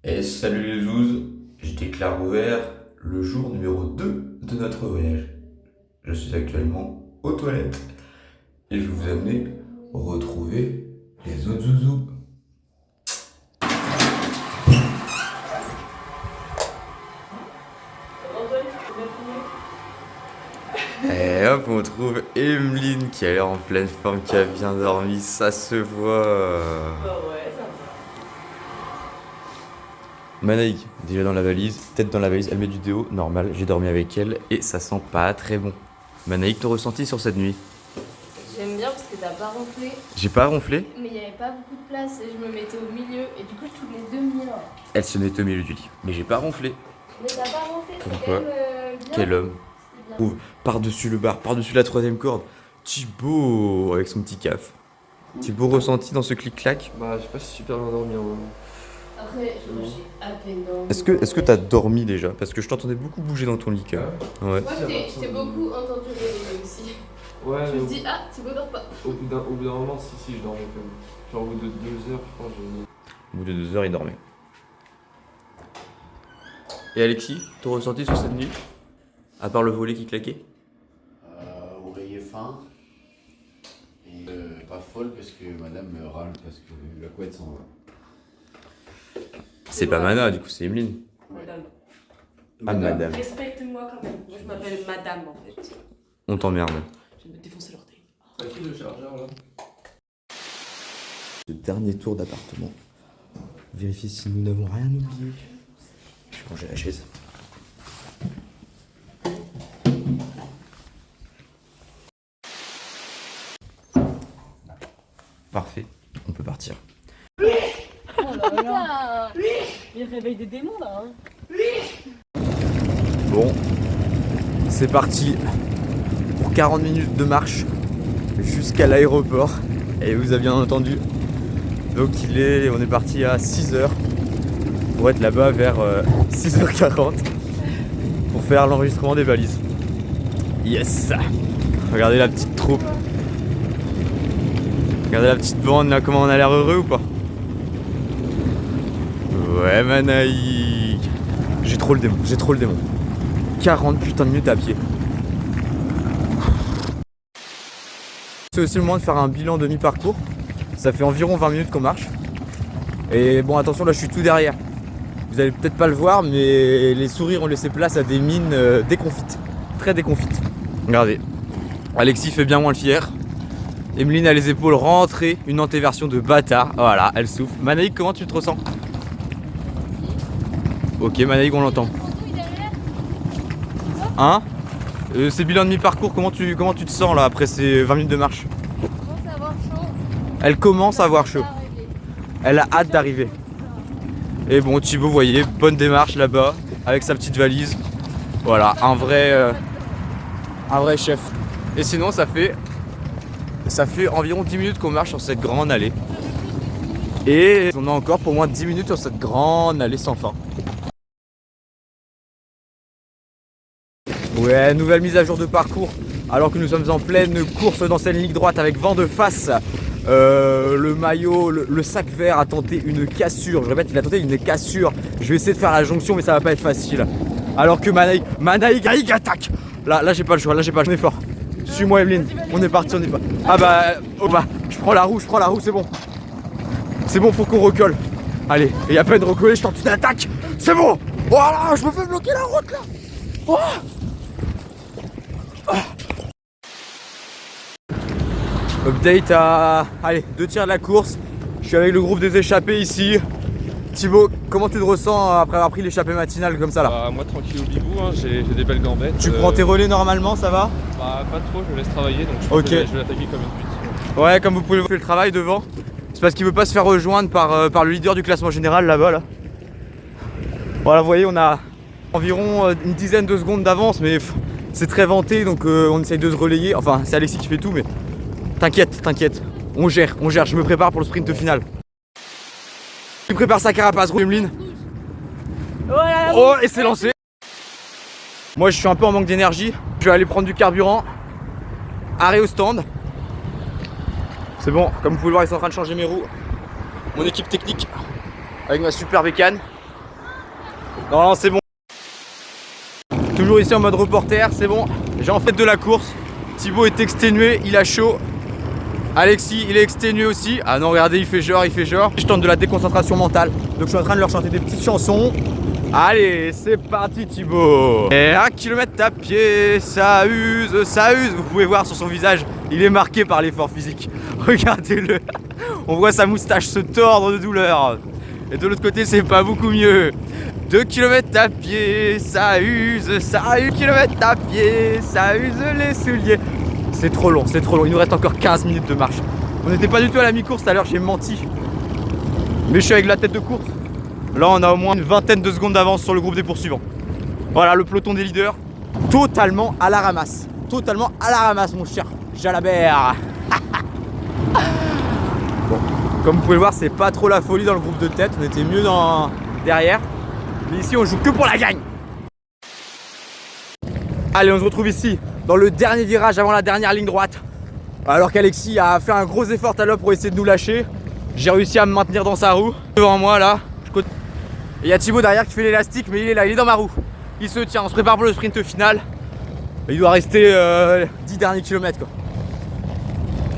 Et salut les zouzes, je déclare ouvert le jour numéro 2 de notre voyage. Je suis actuellement aux toilettes et je vais vous amener retrouver les autres zouzous. Et hop, on trouve Emeline qui a l'air en pleine forme, qui a bien dormi, ça se voit. Bah ouais, ça va. Manaïk, déjà dans la valise, tête dans la valise, elle met du déo, normal, j'ai dormi avec elle et ça sent pas très bon. Manaïk, ton ressenti sur cette nuit? J'aime bien parce que t'as pas ronflé, J'ai pas ronflé? mais il y avait pas beaucoup de place et je me mettais au milieu et du coup je tournais demi-heure. Elle se met au milieu du lit, mais j'ai pas ronflé. Mais t'as pas ronflé, Comme c'est quoi, quand même bien. Quel homme. C'était bien. Trouve par-dessus le bar, par-dessus la troisième corde, Thibaut avec son petit caf. Thibaut ressenti dans ce clic-clac. Bah, j'ai pas super bien dormi en vrai. Après, je me suis à peine dormi. Est-ce que t'as dormi déjà? Parce que je t'entendais beaucoup bouger dans ton lit quand même. Ouais. Moi, je t'ai beaucoup entendu réveiller aussi. Ouais, Je mais me dis, ah, tu me dors pas. au bout d'un moment, si, je dormais quand même. Genre au bout de 2 heures, je pense, j'ai. Au bout de 2 heures, il dormait. Et Alexis, ton ressenti sur cette nuit? À part le volet qui claquait? Oreiller fin et pas folle parce que madame me râle parce que la couette s'en va. C'est pas Mana, du coup, c'est Emeline. Madame. Ah, madame. Respecte-moi quand même. Moi, je m'appelle madame en fait. On t'emmerde. Je vais me défoncer l'orteil. T'as qui le chargeur là? Ce dernier tour d'appartement. Vérifier si nous n'avons rien oublié. Je vais ranger la chaise. Parfait, on peut partir. Il réveille des démons là. Bon, c'est parti pour 40 minutes de marche jusqu'à l'aéroport. Et vous avez bien entendu. Donc on est parti à 6h pour être là-bas vers 6h40 pour faire l'enregistrement des valises. Yes! Regardez la petite troupe. Regardez la petite bande là, comment on a l'air heureux ou pas? Ouais, Manaïk. J'ai trop le démon. 40 putains de minutes à pied. C'est aussi le moment de faire un bilan de mi-parcours. Ça fait environ 20 minutes qu'on marche. Et bon, attention, là je suis tout derrière. Vous allez peut-être pas le voir, mais les sourires ont laissé place à des mines déconfites. Très déconfites. Regardez. Alexis fait bien moins le fier. Emeline a les épaules rentrées, une antéversion de bâtard. Voilà, elle souffle. Manaïk, comment tu te ressens? Ok, Manaïk, on l'entend. Hein? C'est bilan de mi-parcours, comment tu te sens là après ces 20 minutes de marche? Commence à avoir chaud. Elle commence à avoir chaud. Elle a hâte d'arriver. Et bon, Thibaut, vous voyez, bonne démarche là-bas, avec sa petite valise. Voilà, un vrai chef. Et sinon, ça fait environ 10 minutes qu'on marche sur cette grande allée. Et on a encore pour moins de 10 minutes sur cette grande allée sans fin. Ouais, nouvelle mise à jour de parcours. Alors que nous sommes en pleine course dans cette ligne droite avec vent de face. Le maillot, le sac vert a tenté une cassure. Je répète, il a tenté une cassure. Je vais essayer de faire la jonction, mais ça va pas être facile. Alors que Manaïk attaque. Là j'ai pas le choix, on est fort. Suis-moi Emeline, on est parti, on y va. Ah bah, je prends la roue, c'est bon. C'est bon, faut qu'on recolle. Allez, et à peine recollé, je tente une attaque. C'est bon. Voilà, je me fais bloquer la route là. Oh. Update à, allez, 2 tiers de la course. Je suis avec le groupe des échappés ici. Thibaut, comment tu te ressens après avoir pris l'échappée matinale comme ça là? Bah, moi tranquille au bibou, hein, j'ai des belles gambettes. Tu prends tes relais normalement, ça va? Bah, pas trop, je me laisse travailler donc je pense que je vais l'attaquer comme une pute. Ouais, comme vous pouvez voir le travail devant. C'est parce qu'il veut pas se faire rejoindre par le leader du classement général là-bas là. Voilà, vous voyez, on a environ une dizaine de secondes d'avance, mais c'est très vanté donc on essaye de se relayer. Enfin, c'est Alexis qui fait tout, mais t'inquiète. On gère, je me prépare pour le sprint final. Il prépare sa carapace, Emeline. Voilà. Oh, et c'est lancé. Moi, je suis un peu en manque d'énergie. Je vais aller prendre du carburant. Arrêt au stand. C'est bon, comme vous pouvez le voir, ils sont en train de changer mes roues. Mon équipe technique avec ma super bécane. Non, c'est bon. Toujours ici en mode reporter, c'est bon. J'ai en fait de la course. Thibaut est exténué, il a chaud. Alexis, il est exténué aussi. Ah non, regardez, il fait genre, il fait genre. Je tente de la déconcentration mentale. Donc je suis en train de leur chanter des petites chansons. Allez, c'est parti Thibaut. Et 1 km à pied, ça use, ça use. Vous pouvez voir sur son visage, il est marqué par l'effort physique. Regardez-le. On voit sa moustache se tordre de douleur. Et de l'autre côté, c'est pas beaucoup mieux. 2 km à pied, ça use, ça use. 2 km à pied, ça use les souliers. C'est trop long, c'est trop long. Il nous reste encore 15 minutes de marche. On n'était pas du tout à la mi-course tout à l'heure, j'ai menti. Mais je suis avec la tête de course. Là, on a au moins une vingtaine de secondes d'avance sur le groupe des poursuivants. Voilà, le peloton des leaders. Totalement à la ramasse. Totalement à la ramasse, mon cher Jalabert. Bon, comme vous pouvez le voir, c'est pas trop la folie dans le groupe de tête. On était mieux derrière. Mais ici, on joue que pour la gagne. Allez, on se retrouve ici, dans le dernier virage avant la dernière ligne droite. Alors qu'Alexis a fait un gros effort tout à l'heure pour essayer de nous lâcher. J'ai réussi à me maintenir dans sa roue. Devant moi, là. Et il y a Thibaut derrière qui fait l'élastique, mais il est là, il est dans ma roue. Il se tient, on se prépare pour le sprint final. Il doit rester 10 derniers kilomètres, quoi.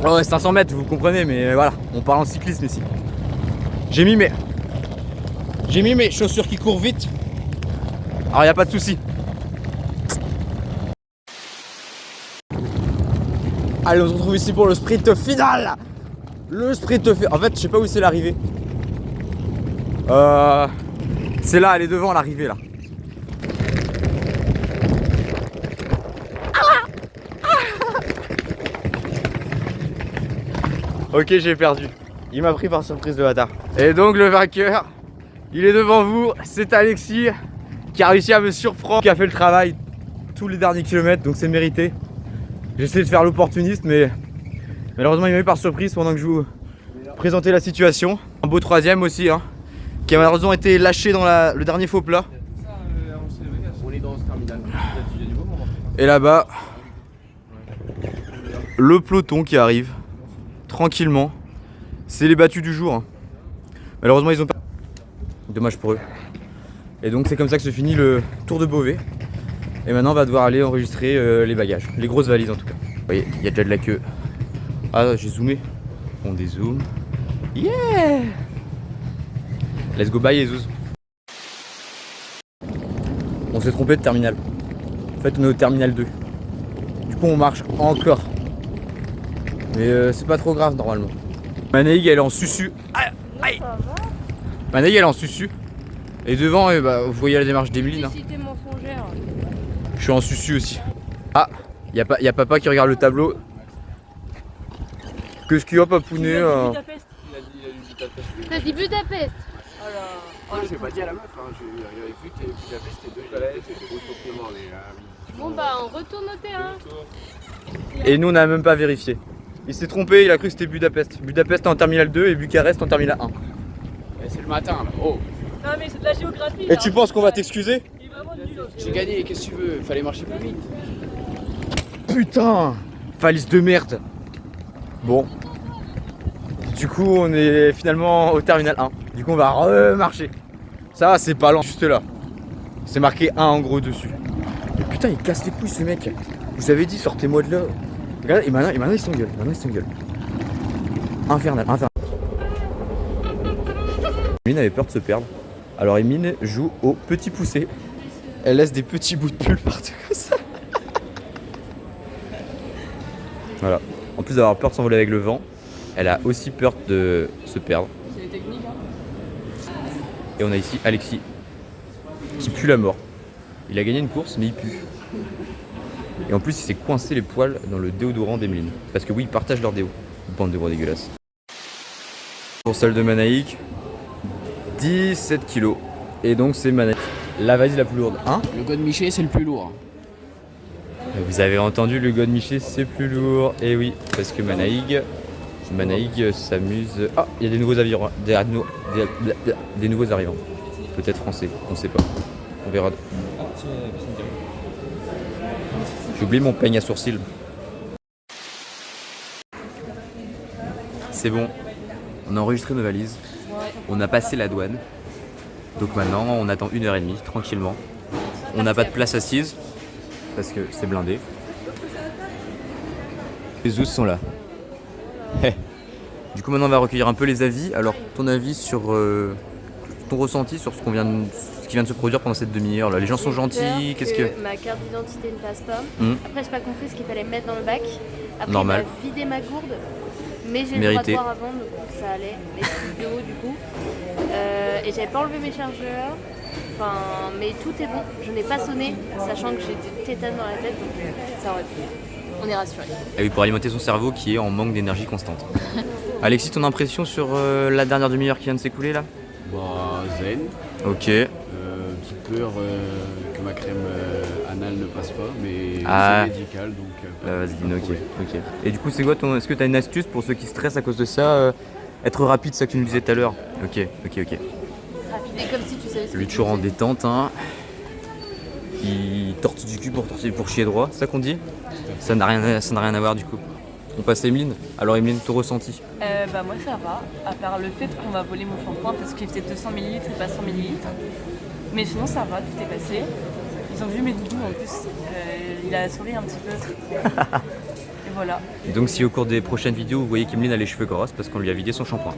Oh ouais, 500 mètres, vous comprenez, mais voilà, on parle en cyclisme ici. J'ai mis mes chaussures qui courent vite. Alors il n'y a pas de souci. Allez, on se retrouve ici pour le sprint final. Le sprint final. En fait, je sais pas où c'est l'arrivée. C'est là, elle est devant l'arrivée là. Ok, j'ai perdu. Il m'a pris par surprise de bâtard. Et donc le vainqueur, il est devant vous. C'est Alexis qui a réussi à me surprendre, qui a fait le travail tous les derniers kilomètres, donc c'est mérité. J'ai essayé de faire l'opportuniste, mais malheureusement il m'a eu par surprise pendant que je vous présentais la situation. Un beau troisième aussi, hein, qui a malheureusement été lâché dans le dernier faux plat. On est dans ce terminal. Et là-bas, le peloton qui arrive tranquillement. C'est les battus du jour, hein. Malheureusement ils ont pas. Dommage pour eux. Et donc c'est comme ça que se finit le Tour de Beauvais. Et maintenant on va devoir aller enregistrer les bagages, les grosses valises en tout cas. Vous voyez, il y a déjà de la queue. Ah, j'ai zoomé. On dézoome. Yeah! Let's go bye Jesus. On s'est trompé de terminal. En fait on est au terminal 2. Du coup on marche encore. Mais c'est pas trop grave normalement. Manaïg elle est en susu. Aïe, aïe. Manaïg elle est en susu. Et devant, vous voyez la démarche d'Emeline. Publicité mensongère. Je suis en susu aussi. Ah, y a papa qui regarde le tableau. Qu'est-ce qu'il y a, papounet Il a dit Budapest. T'as dit Budapest. Ah, j'ai pas dit à la meuf, hein. J'avais vu que Budapest et deux galets, c'était retournement. Bon bah on retourne au terrain. Et nous on n'a même pas vérifié. Il s'est trompé, il a cru que c'était Budapest. Budapest en terminal 2 et Bucarest en terminal 1. C'est le matin là. Oh. Non mais c'est de la géographie. Et tu penses qu'on va t'excuser? Il est vraiment nul. J'ai gagné, qu'est-ce que tu veux? Fallait marcher plus vite. Putain, valise de merde. Bon. Du coup on est finalement au terminal 1. Du coup on va remarcher. Ça c'est pas lent, juste là. C'est marqué 1 en gros dessus. Mais putain il casse les couilles ce mec. Vous avez dit sortez-moi de là. Regardez, et maintenant il s'engueule. Infernal. Emine avait peur de se perdre. Alors Emine joue au petit poussé. Elle laisse des petits bouts de pull partout comme ça. Voilà. En plus d'avoir peur de s'envoler avec le vent, elle a aussi peur de se perdre. C'est les techniques hein. Et on a ici Alexis qui pue la mort. Il a gagné une course mais il pue. Et en plus il s'est coincé les poils dans le déodorant d'Emeline. Parce que oui, ils partagent leur déo. Bande de gros dégueulasses. Pour celle de Manaïk, 17 kilos. Et donc c'est Manaïk, la valise la plus lourde. Hein? Le God Miché, c'est le plus lourd. Vous avez entendu, le God Miché c'est plus lourd. Et oui, parce que Manaïg s'amuse. Ah, il y a des nouveaux avions. Des nouveaux arrivants. Peut-être français, on sait pas. On verra. J'ai oublié mon peigne à sourcils. C'est bon, on a enregistré nos valises, on a passé la douane. Donc maintenant, on attend 1h30 tranquillement. On n'a pas de place assise parce que c'est blindé. Les zoos sont là. Hey. Du coup, maintenant, on va recueillir un peu les avis. Alors, ton avis sur ton ressenti sur ce qui vient de se produire pendant cette demi-heure là. Les gens sont gentils. Qu'est-ce que ma carte d'identité ne passe pas. Après, j'ai pas compris ce qu'il fallait mettre dans le bac. Après, normal. il m'a vidé ma gourde, mais j'ai le droit de boire avant, donc ça allait. Les studios, du coup. Et j'avais pas enlevé mes chargeurs. Enfin, mais tout est bon. Je n'ai pas sonné, sachant que j'ai des tétanes dans la tête, donc ça aurait pu. On est rassurés. Et oui, pour alimenter son cerveau qui est en manque d'énergie constante. Alexis, ton impression sur la dernière demi-heure qui vient de s'écouler là? Bah, zen. Ok. Petite peur que ma crème anale ne passe pas, mais c'est médical donc. Vas-y, ok. Et du coup, c'est quoi est-ce que tu as une astuce pour ceux qui stressent à cause de ça? Être rapide, ça que tu nous disais tout à l'heure. Ok. Rapide, et comme si tu savais ce Lui, que toujours tu en faisais. détente, hein. Il tortille du cul pour chier droit, c'est ça qu'on dit? Ça n'a rien à voir du coup. On passe à Emeline. Alors Emeline, ton ressenti? Bah moi ça va, à part le fait qu'on m'a volé mon shampoing parce qu'il était 200 ml et pas 100 ml. Mais sinon ça va, tout est passé. Ils ont vu mes doudous en plus, il a souri un petit peu. Et voilà. Et donc si au cours des prochaines vidéos vous voyez qu'Emeline a les cheveux grosses parce qu'on lui a vidé son shampoing.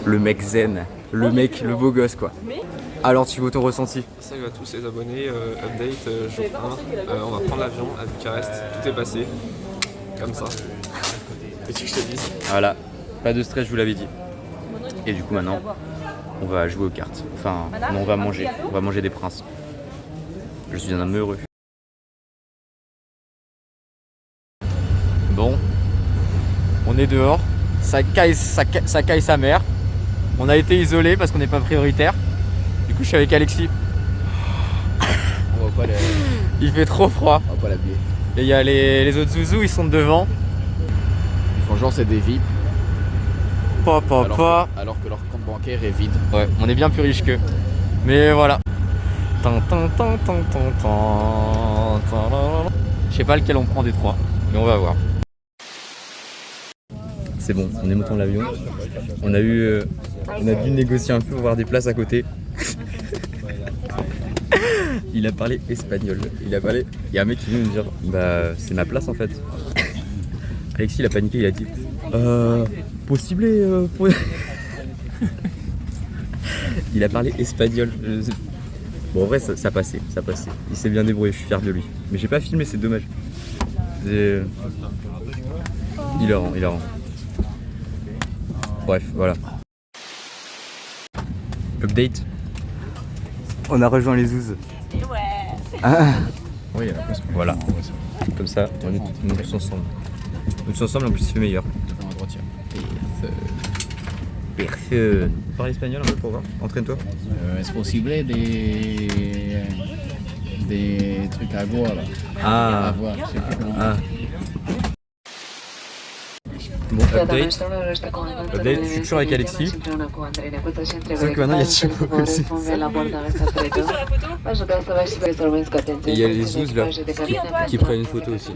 Le mec zen, le beau gosse quoi. Alors tu vois ton ressenti? Salut à tous les abonnés, update jour 1, on va prendre l'avion à Bucarest, tout est passé, comme ça. Qu'est-ce que je te dise? Voilà, pas de stress, je vous l'avais dit. Et du coup maintenant, on va jouer aux cartes. Enfin, non, on va manger des princes. Je suis un homme heureux. Bon, on est dehors, ça caille sa mère. On a été isolé parce qu'on n'est pas prioritaire. Du coup, je suis avec Alexis. On va pas la... Il fait trop froid. On va pas l'habiller. Et il y a les autres zouzous, ils sont devant. Ils font genre c'est des VIP. Alors que leur compte bancaire est vide. Ouais, on est bien plus riche qu'eux. Mais voilà. Je sais pas lequel on prend des trois, mais on va voir. C'est bon, on est monté dans l'avion. On a dû négocier un peu pour avoir des places à côté. Il a parlé espagnol. Il y a un mec qui vient me dire bah c'est ma place en fait. Alexis il a paniqué, il a dit possible Il a parlé espagnol. Bon en vrai ça passait. Il s'est bien débrouillé, je suis fier de lui. Mais j'ai pas filmé, c'est dommage. Hilarant. Bref, voilà. Update. On a rejoint les zouzes. Ah. Oui, voilà. Comme ça, on est tous ensemble. Tous ensemble, en plus, il fait meilleur. Personne. Parle espagnol un peu pour voir. Entraîne-toi. Est-ce possible des trucs à boire là? Ah. À voir, je sais plus comment. Ah. Bon, update, je suis toujours avec Alexis. Sauf que maintenant il y a Thibaut aussi. Et il y a les zouzes là qui prennent une photo aussi.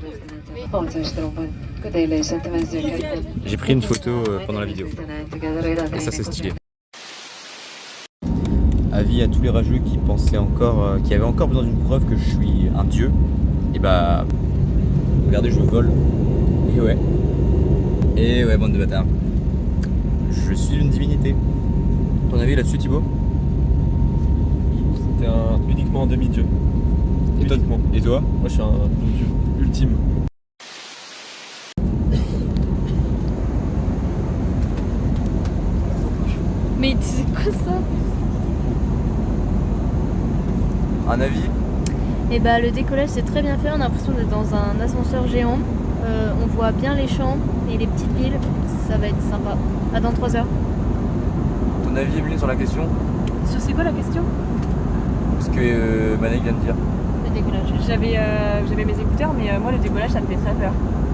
J'ai pris une photo pendant la vidéo. Et ça c'est stylé. Avis à tous les rageux qui pensaient encore, qui avaient encore besoin d'une preuve que je suis un dieu. Et bah, regardez, je vole. Et ouais, bande de bâtards. Je suis une divinité. Ton avis là-dessus, Thibaut? C'était uniquement un demi-dieu. Et toi? Moi je suis un dieu ultime. Mais c'est quoi ça? Un avis? Et bah le décollage c'est très bien fait, on a l'impression d'être dans un ascenseur géant. On voit bien les champs et les petites villes, ça va être sympa. À dans 3 heures. Ton avis, Emeline, sur la question? C'est quoi la question? Ce que Manek vient de dire. Le décollage. J'avais mes écouteurs, mais moi le décollage ça me fait très peur.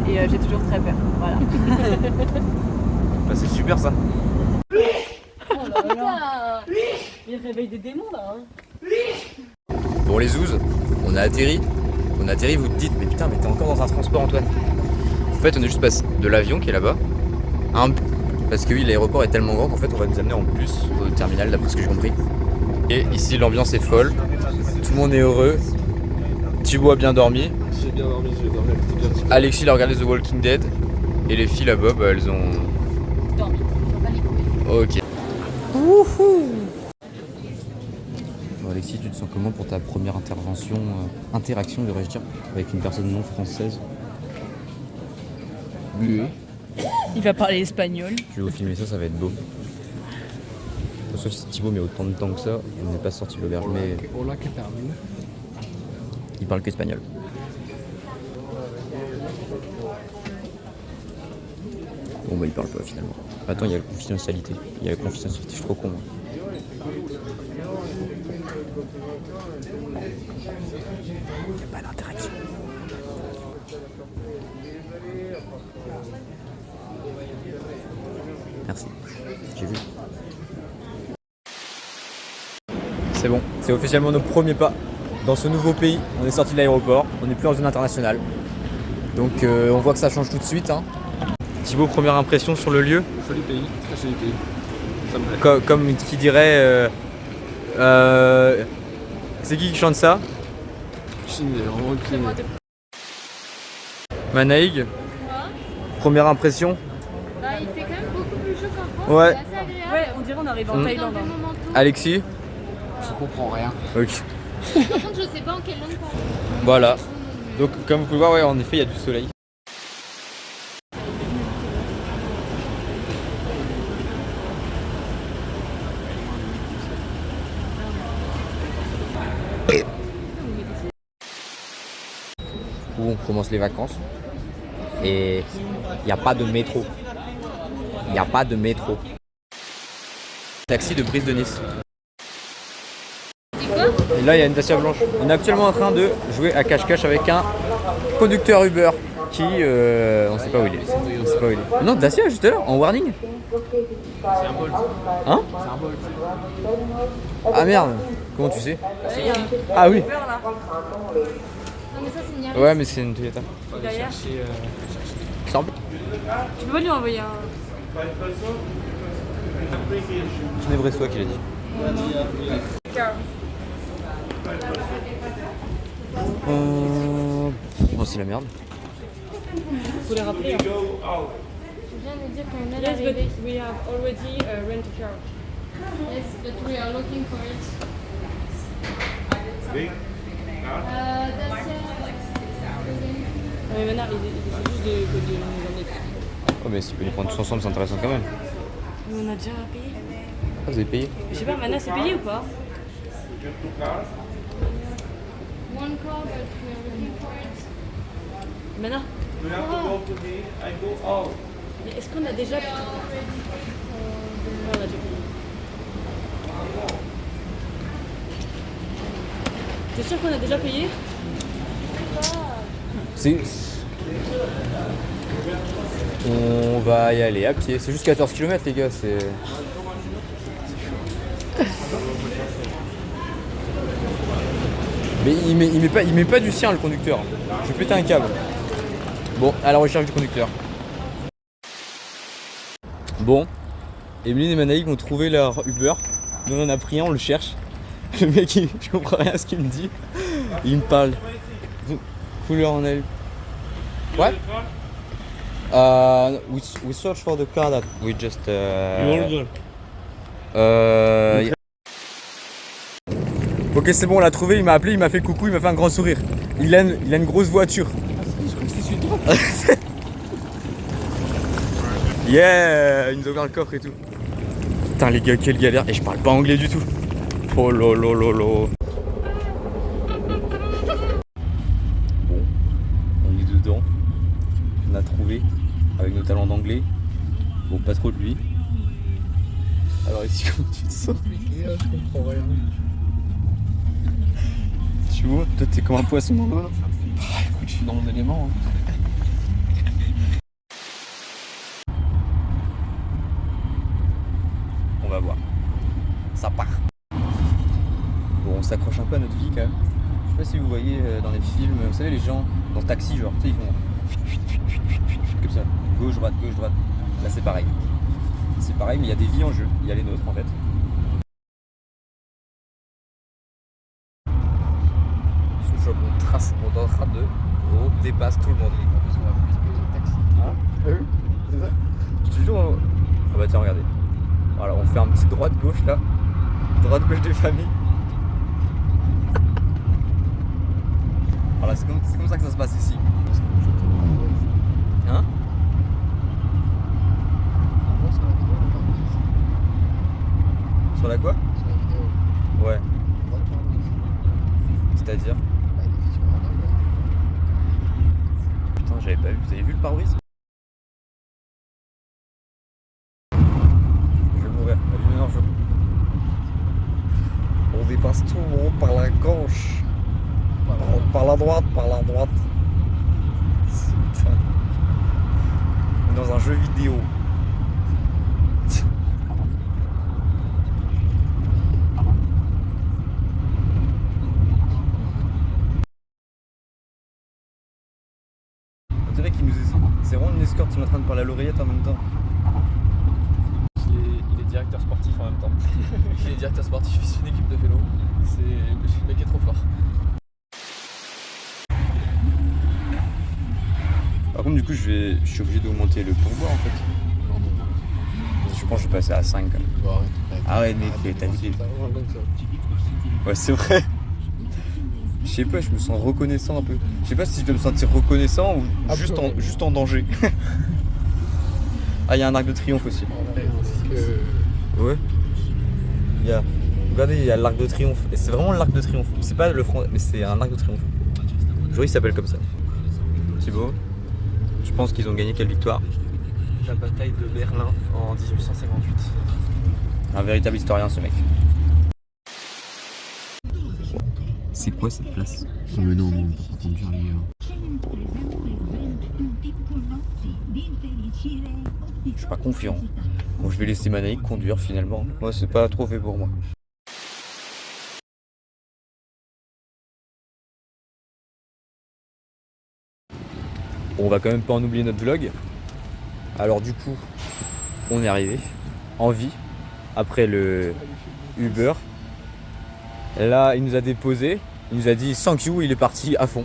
Et j'ai toujours très peur, voilà. Bah, c'est super ça. Il réveille des démons là, hein. Bon les zouzes, on a atterri, vous te dites mais putain mais t'es encore dans un transport Antoine. En fait on est juste passé de l'avion qui est là-bas à Parce que oui, l'aéroport est tellement grand qu'en fait on va nous amener en bus au terminal d'après ce que j'ai compris. Et ici l'ambiance est folle, tout le monde est heureux, Thibaut a bien dormi, J'ai bien dormi, bien petit. Alexis il a regardé The Walking Dead et les filles là-bas bah, elles ont... Dormi. Ok. Wouhou. Bon Alexis, tu te sens comment pour ta première interaction devrais-je dire, avec une personne non française? Il va parler espagnol. Je vais vous filmer ça, ça va être beau. Sauf si Thibaut met autant de temps que ça, on n'est pas sorti de l'auberge, mais Hola, ¿qué tal? il parle qu'espagnol. Bon bah il parle pas finalement. Attends, il y a la confidentialité. Je suis trop con. Moi. Il n'y a pas d'interaction. Merci. J'ai vu. C'est bon, c'est officiellement nos premiers pas dans ce nouveau pays. On est sorti de l'aéroport, on n'est plus en zone internationale. Donc on voit que ça change tout de suite. Hein. Thibaut, première impression sur le lieu? Joli pays, très joli pays. Ça me plaît. Comme qui dirait... c'est qui chante ça? Chine, vraiment aucune. Manaïg, première impression? Bah, il fait quand même beaucoup plus chaud qu'en France. Ouais. C'est assez agréable. Ouais, on dirait on arrive en Mm. Thaïlande. Dans hein. des moments tout. Alexis? Je comprends rien. Ok. Par contre, je sais pas en quelle langue parler. Voilà. Donc comme vous pouvez voir, ouais, en effet, il y a du soleil. Où on commence les vacances et il n'y a pas de métro. Il n'y a pas de métro. Taxi de Brise de Nice. Et là il y a une Dacia blanche. On est actuellement en train de jouer à cache-cache avec un conducteur Uber qui on sait pas où il est. On sait pas où il est. Non, Dacia juste là, en warning. C'est un Bolt. Hein? C'est un Bolt. Ah merde. Comment tu sais? Ah oui. Non, mais ça, c'est une Ouais mais c'est une Toyota. Derrière. Semble. Tu peux pas lui envoyer un. Ginevra Bressois qui l'a dit. Oh c'est la merde. Faut les rappeler. Hein. Je viens de dire qu'on est Yes, but arrivé. we have already rent a car. Yes, but we are looking for it. Mais maintenant, il est juste de nous emmener dessus. Oh mais si tu peux les prendre tous ensemble c'est intéressant quand même. Mais on a déjà payé. Ah, vous avez payé? Je sais pas, Mana, c'est payé ou pas? One call, but we are looking for it. Mana? Mais est-ce qu'on a déjà payé? On a déjà payé. T'es sûr qu'on a déjà payé? C'est... On va y aller à pied. C'est juste 14 km les gars, c'est... Mais il met pas du sien le conducteur. Je vais péter un câble. Bon, à la recherche du conducteur. Bon, Emeline et Manaïg ont trouvé leur Uber. Nous on en a pris un, on le cherche. Le mec, je comprends rien à ce qu'il me dit. Il me parle. Couleur en elle. What? We search for the car that we just. Ok, c'est bon, on l'a trouvé. Il m'a appelé, il m'a fait coucou, il m'a fait un grand sourire. Il a une grosse voiture. Yeah, il nous a ouvert le coffre et tout. Putain les gars, quelle galère. Et je parle pas anglais du tout. Oh lolololo. Bon, on est dedans. On a trouvé avec nos talents d'anglais. Bon, pas trop de lui. Alors ici, comment tu te sens? Je comprends rien. Tu vois, toi t'es comme un poisson dans l'eau. Ah, écoute, je suis dans mon élément. Hein. On va voir. Ça part. Bon, on s'accroche un peu à notre vie quand même. Je sais pas si vous voyez dans les films, vous savez les gens dans le taxi genre, tu sais ils font comme ça, gauche, droite, là c'est pareil. c'est pareil, mais il y a des vies en jeu. Il y a les nôtres en fait. Sous choc, on trace, on est en train de. On dépasse tout le monde. Je te jure. Ah bah tiens, regardez. Voilà, on fait un petit droite-gauche là. Droite-gauche des familles. Voilà, c'est comme ça que ça se passe ici. Hein? Sur la quoi? Ouais. C'est-à-dire? Putain, j'avais pas vu. Vous avez vu le pare-brise? Je vais mourir. Non, on dépasse tout le monde par la gauche. Par la droite, Putain. On est dans un jeu vidéo. On dirait qu'il nous est... C'est vraiment une escorte qui est en train de parler à l'oreillette en même temps. Il est directeur sportif en même temps. Il est directeur sportif, il fait une équipe de vélo. Le mec est trop fort. Par contre, du coup, je suis obligé d'augmenter le pourboire en fait. Je pense que je vais passer à 5 quand même. Ah ouais, mec, t'as vu. Ouais, c'est vrai. Je sais pas, je me sens reconnaissant un peu. Je sais pas si je dois me sentir reconnaissant ou juste en danger. Ah, il y a un arc de triomphe aussi. Ouais. Regardez, il y a l'arc de triomphe. Et c'est vraiment l'arc de triomphe. C'est pas le front, mais c'est un arc de triomphe. Je crois qu'il s'appelle comme ça. C'est beau. Je pense qu'ils ont gagné quelle victoire? La bataille de Berlin en 1858. Un véritable historien ce mec. C'est quoi cette place? Oh mais non, on peut pas conduire les gars. Je suis pas confiant. Bon, je vais laisser Manaïk conduire finalement. Moi, c'est pas trop fait pour moi. Bon, on va quand même pas en oublier notre vlog. Alors du coup, on est arrivé en vie après le Uber. Là, il nous a déposé. Il nous a dit thank you, il est parti à fond.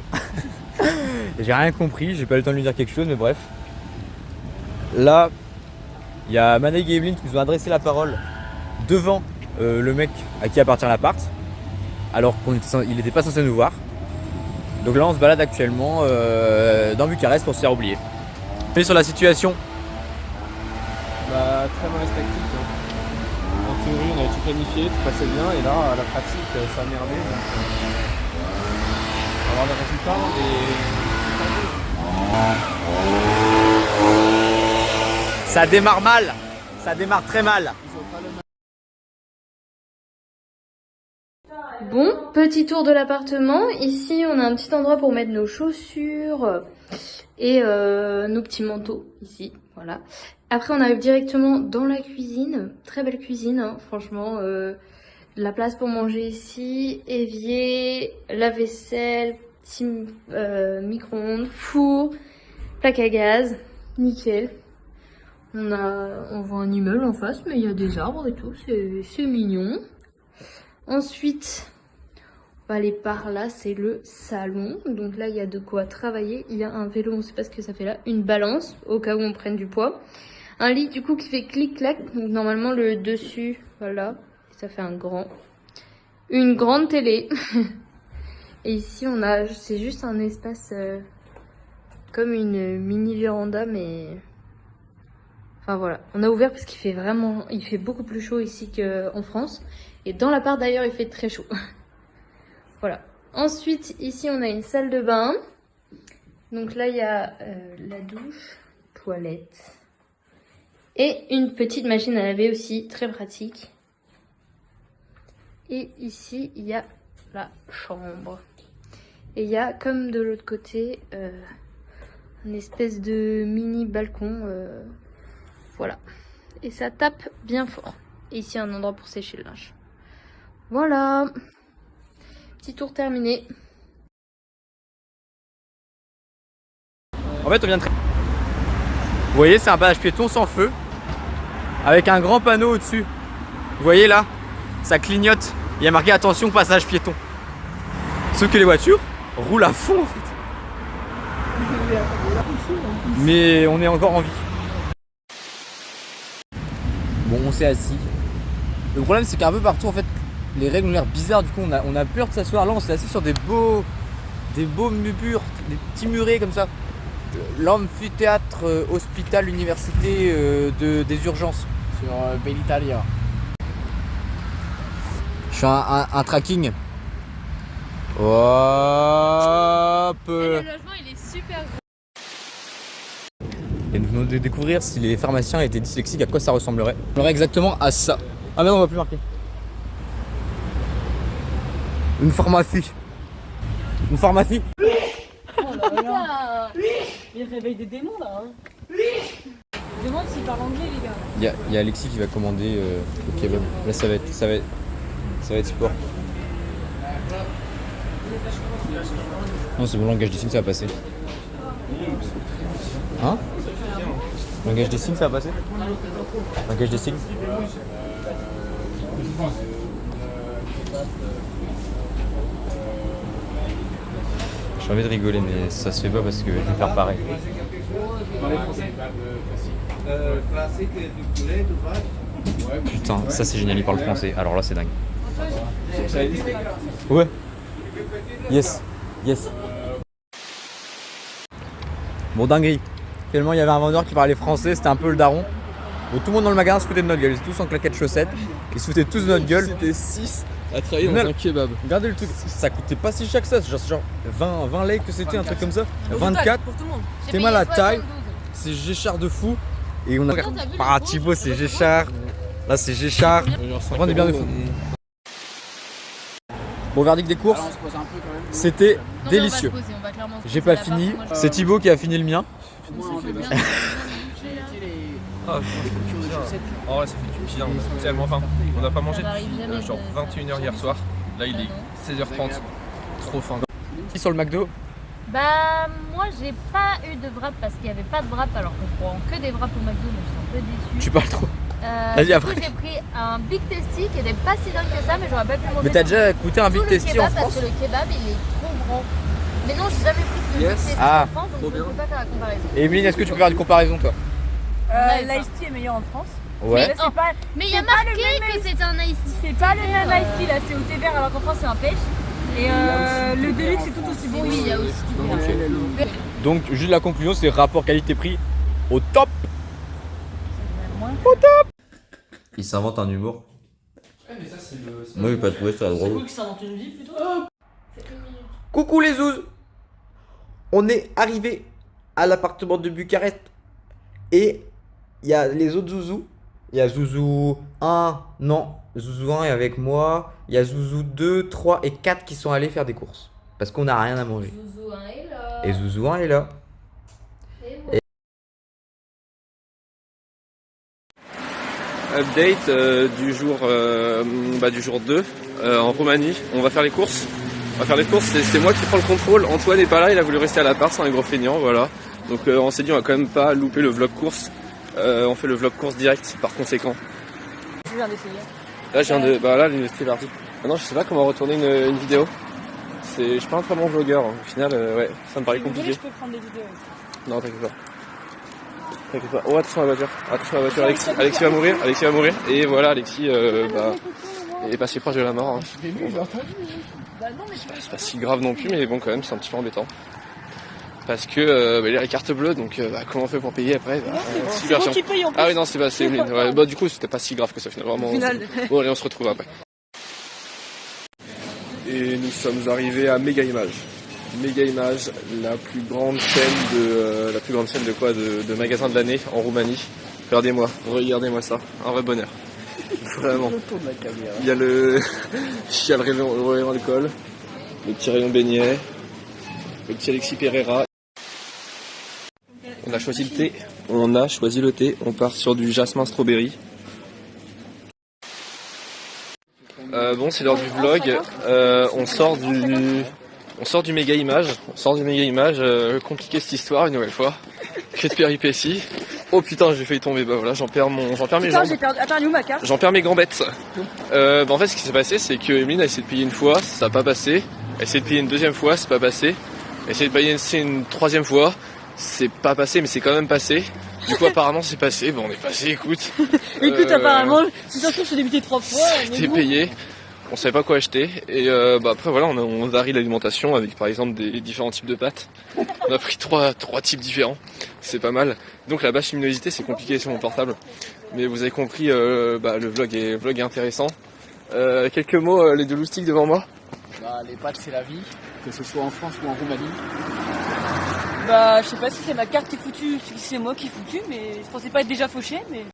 J'ai rien compris, j'ai pas eu le temps de lui dire quelque chose, mais bref. Là, il y a Manaïk et Evelyne qui nous ont adressé la parole devant le mec à qui appartient l'appart, alors qu'il n'était pas censé nous voir. Donc là, on se balade actuellement dans Bucarest pour se faire oublier. On est sur la situation. Bah, très mauvaise tactique. Hein. En théorie, on avait tout planifié, tout passait bien, et là, à la pratique, ça a merdé. Donc, on va avoir des résultats et... Ça démarre mal. Ça démarre très mal. Bon, petit tour de l'appartement. Ici, on a un petit endroit pour mettre nos chaussures et nos petits manteaux. Ici, voilà. Après, on arrive directement dans la cuisine. Très belle cuisine, hein, franchement. La place pour manger ici. Évier, lave-vaisselle, petit micro-ondes, four, plaque à gaz. Nickel. On voit un immeuble en face, mais il y a des arbres et tout. C'est mignon. Ensuite, on va aller par là, c'est le salon. Donc là, il y a de quoi travailler. Il y a un vélo, on ne sait pas ce que ça fait là. Une balance, au cas où on prenne du poids. Un lit, du coup, qui fait clic-clac. Donc normalement, le dessus, voilà. Ça fait une grande télé. Et ici, c'est juste un espace comme une mini véranda, mais... Enfin voilà, on a ouvert parce qu'il fait beaucoup plus chaud ici qu'en France. Et dans l'appart d'ailleurs, il fait très chaud. Voilà. Ensuite, ici, on a une salle de bain. Donc là, il y a la douche, toilette. Et une petite machine à laver aussi, très pratique. Et ici, il y a la chambre. Et il y a, comme de l'autre côté, une espèce de mini balcon. Voilà. Et ça tape bien fort. Et ici, un endroit pour sécher le linge. Voilà. Petit tour terminé. En fait, on vient de... Vous voyez, c'est un passage piéton sans feu. avec un grand panneau au-dessus. Vous voyez là, ça clignote. Il y a marqué attention passage piéton. Sauf que les voitures roulent à fond en fait. Mais on est encore en vie. Bon, on s'est assis. Le problème c'est qu'un peu partout en fait les règles ont l'air bizarres. Du coup on a peur de s'asseoir. Là on s'est assis sur des beaux murs, des petits murets comme ça. L'amphithéâtre hospital université des urgences. Sur Bell'Italia. Je fais un tracking. Hop. Le logement il est super gros. Et nous venons de découvrir si les pharmaciens étaient dyslexiques, à quoi ça ressemblerait. Ça ressemblerait exactement à ça. Ah mais non, on va plus marquer. Une pharmacie. Une pharmacie. Il réveille des démons là. Hein. Je demande s'il parle anglais les gars. Il y a Alexis qui va commander le kebab. Là ça va être sport. Non c'est bon, langage des signes ça va passer. Hein? Langage des signes ça va passer? Langage des signes? J'ai envie de rigoler mais ça se fait pas parce que je vais faire pareil. Putain, ça c'est génial, il parle français. Alors là c'est dingue. Ouais. Yes. Bon dinguerie. Finalement il y avait un vendeur qui parlait français, c'était un peu le daron. Bon, tout le monde dans le magasin se foutait de notre gueule, ils étaient tous en claquettes chaussettes. Ils se foutaient tous de notre gueule. C'était 6 à travailler dans un kebab. Regardez le truc, ça coûtait pas si cher que ça, genre 20 lei que c'était, un truc comme ça. 24. Pour tout le monde. T'es mal à taille, c'est Géchard de fou. Et on a. Ah Thibaut c'est Géchard. Là c'est Géchard. On est bien de fou. Bon, verdict des courses, c'était délicieux. J'ai pas fini, c'est Thibaut qui a fini le mien. Ah, oh ouais, ça fait du bien, on a tellement faim. On n'a pas mangé depuis genre 21h hier soir. Là il est 16h30, trop faim. Sur le McDo, Bah moi j'ai pas eu de wrap parce qu'il n'y avait pas de wrap alors qu'on prend que des wraps au McDo donc je suis un peu déçue. tu parles trop. Vas-y, Du après. coup j'ai pris un Big Tasty qui n'était pas si dingue que ça mais j'aurais pas pu manger. Mais t'as déjà goûté un tout Big le Tasty kebab en France? parce que le kebab il est trop grand. Mais non j'ai jamais pris de Big Tasty Ah. en France donc je ne peux pas faire la comparaison. Et Emeline, est-ce que tu peux faire une comparaison toi? L'ice tea est meilleur en France. Ouais. Mais c'est pas, Mais il y a marqué que c'est un iced tea. c'est pas le même ice tea là, c'est au thé vert alors qu'en France c'est un pêche. Et le Deluxe c'est tout aussi bon. Oui il y a aussi du vert. Donc juste la conclusion c'est rapport qualité-prix au top. Il s'invente un humour. Moi j'ai pas trouvé ça drôle. C'est cool que ça invente une vie plutôt. Coucou les zouzes. On est arrivé à l'appartement de Bucarest. Et il y a les autres zouzous. Il y a Zouzou 1, non, Zouzou 1 est avec moi. Il y a Zouzou 2, 3 et 4 qui sont allés faire des courses. Parce qu'on n'a rien à manger. Zouzou 1 est là. Et Zouzou 1 est là. Update du jour 2 en Roumanie. On va faire les courses. C'est moi qui prends le contrôle. Antoine n'est pas là, il a voulu rester à l'appart, c'est un gros feignant, voilà. Donc on s'est dit on va quand même pas louper le vlog course. On fait le vlog course direct par conséquent. Je viens d'essayer. Là je viens de. Bah là l'université est partie. Maintenant je sais pas comment retourner une vidéo. Je suis pas un très bon vlogueur. Au final ouais, ça me paraît compliqué. Je peux prendre des vidéos. Non t'inquiète pas. T'inquiète pas. Oh attention à la voiture. Attention à la voiture. Alexis va mourir. Alexis va mourir. Et voilà Alexis est passé proche de la mort. Hein. C'est pas si grave non plus mais bon quand même c'est un petit peu embêtant. Parce que il y a la carte bleue donc comment on fait pour payer après super chiant. Ah oui non c'est pas c'est ouais, bah du coup c'était pas si grave que ça finalement. Bon allez on se retrouve après. Et nous sommes arrivés à Mega Image. Mega Image, la plus grande chaîne de magasins de l'année en Roumanie. Regardez-moi ça, un vrai bonheur. Vraiment. Il y a le rayon alcool, le petit rayon beignet, le petit Alexis Pereira. On a choisi le thé, on part sur du jasmin strawberry. Bon, c'est l'heure du vlog. On sort du méga image. Compliqué cette histoire une nouvelle fois. Que de péripéties. Oh putain, j'ai failli tomber, bah voilà, j'en perds mes jambes. j'ai perdu. Attends, elle est où ma carte? J'en perds mes gambettes. En fait, ce qui s'est passé, c'est que Emeline a essayé de payer une fois, ça n'a pas passé. Elle a essayé de payer une deuxième fois, c'est pas passé. Elle a essayé de payer une troisième fois, c'est pas passé, mais c'est quand même passé. Du coup, apparemment, c'est passé. Bon, on est passé, écoute. Écoute, apparemment, si ça se trouve, je suis débuté 3 fois. C'était payé. On savait pas quoi acheter. Et après, voilà, on varie l'alimentation avec, par exemple, des différents types de pâtes. On a pris trois types différents. C'est pas mal. Donc, la basse luminosité, c'est compliqué sur mon portable. Mais vous avez compris, le vlog est intéressant. Quelques mots, les deux loustiques devant moi. Bah, les pâtes, c'est la vie, que ce soit en France ou en Roumanie. Bah, je sais pas si c'est ma carte qui est foutue, si c'est moi qui est foutu, mais je pensais pas être déjà fauché, mais.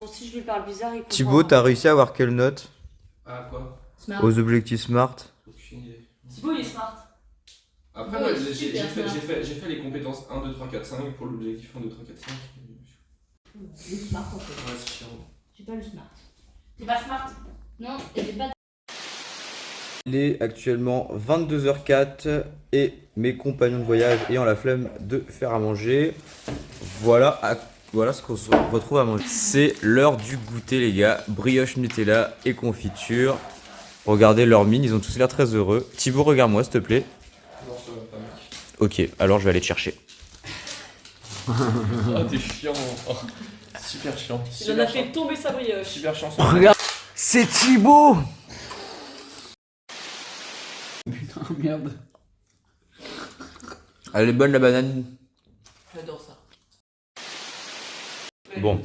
Si je lui parle bizarre, il comprend. Thibaut, t'as réussi à avoir quelle note Ah, quoi? aux objectifs SMART? Aucune idée. Thibaut, il est smart. Après, moi, j'ai fait les compétences 1, 2, 3, 4, 5 pour l'objectif 1, 2, 3, 4, 5. Le smart en fait. Ouais, c'est chiant. J'ai pas le smart. T'es pas smart? Non, et j'ai pas. Il est actuellement 22h04 et mes compagnons de voyage ayant la flemme de faire à manger, voilà ce qu'on se retrouve à manger. C'est l'heure du goûter les gars, brioche Nutella et confiture. Regardez leur mine, ils ont tous l'air très heureux. Thibaut, regarde-moi s'il te plaît. Non, ça va pas, mec. Ok, alors je vais aller te chercher. Ah, t'es chiant. Oh, super chiant. Il en a fait tomber sa brioche. Super chiant. Regarde, c'est Thibaut. Putain, merde. Elle est bonne la banane. J'adore ça. Bon,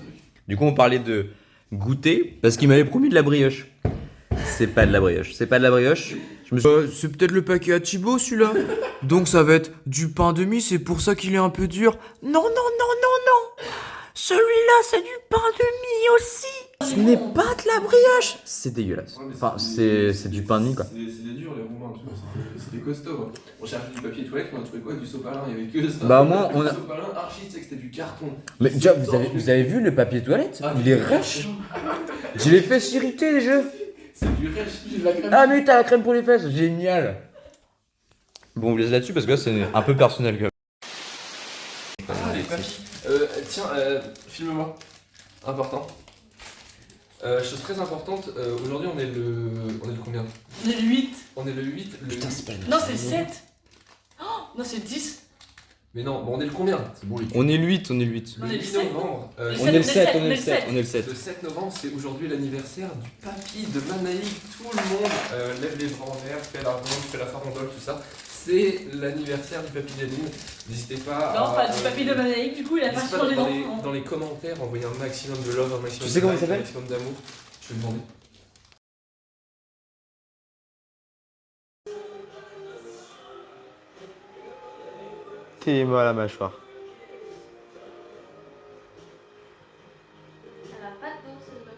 du coup on parlait de goûter parce qu'il m'avait promis de la brioche. C'est pas de la brioche, c'est pas de la brioche. Je me suis c'est peut-être le paquet à Thibaut celui-là. Donc ça va être du pain de mie, c'est pour ça qu'il est un peu dur. Non, non, non, non, non. Celui-là c'est du pain de mie aussi. Ce n'est pas de la brioche. C'est dégueulasse. Enfin, c'est du pain de mie quoi. C'est des durs les Roumains, tu vois. C'est des costauds. On cherchait du papier toilette, on a trouvé quoi? Du sopalin, il y avait que ça. Bah moi on a... Du sopalin archi, tu sais que c'était du carton. Mais déjà vous avez vu le papier toilette? Il est rêche. Je l'ai fait s'irriter les jeux. C'est du rêche. Ah mais t'as la crème pour les fesses, génial. Bon on vous laisse là-dessus parce que là c'est un peu personnel quand même. Ah les papilles. Tiens, filme-moi. Important. Chose très importante, aujourd'hui on est le combien? On est le 8. On est le 8. Putain c'est pas Non, c'est le 7. Oh, non, c'est le 10. Mais non, bon, on est le combien? C'est bon, les On est le 8, on est le 8. On Le est le 8 7. novembre. On est le 7, on est le 7, on est le 7. Le 7 novembre, c'est aujourd'hui l'anniversaire du papy de Manaïk. Tout le monde lève les bras en l'air, fait la ronde, fait la farandole, tout ça. C'est l'anniversaire du papy d'Aline. N'hésitez pas Non, pas du papier de Manaïk, du coup, il a pas n'hésitez changé pas d'enfant. dans les commentaires, envoyer un maximum de love, un maximum Tu sais de comment like, il s'appelle? un maximum d'amour. Je vais demander. T'es mal à la mâchoire. Elle a pas de dos, c'est vrai.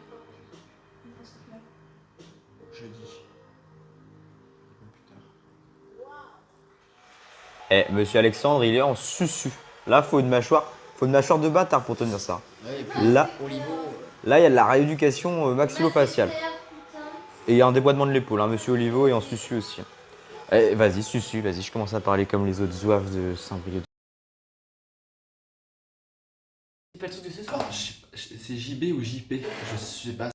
Eh, monsieur Alexandre, il est en susu. Là, faut une mâchoire de bâtard pour tenir ça. Ouais, et puis, Là, Olivo. là, il y a de la rééducation maxillofaciale. Et il y a un déboîtement de l'épaule. Hein. Monsieur Olivo est en susu aussi. Eh, vas-y, susu, vas-y, je commence à parler comme les autres zouaves de Saint-Brieuc. C'est pas le truc de ce soir. C'est JB ou JP? Je sais pas.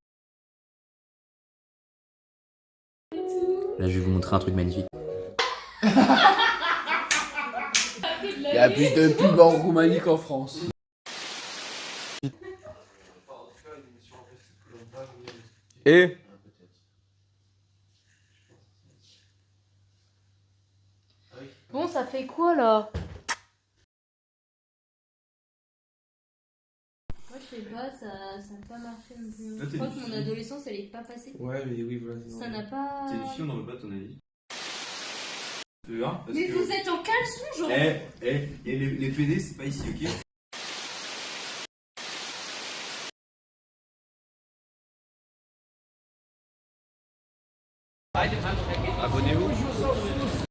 Là, je vais vous montrer un truc magnifique. Il y a plus de pubs en Roumanie qu'en France. Et Bon, ça fait quoi là? Moi je sais pas, ça n'a pas marché non plus. Je crois que mon adolescence elle est pas passée. Ouais, mais oui, voilà. Ça n'a pas. T'es une fille, on n'en veut pas ton avis. Mais vous êtes en caleçon, genre. Et les PD, c'est pas ici, ok?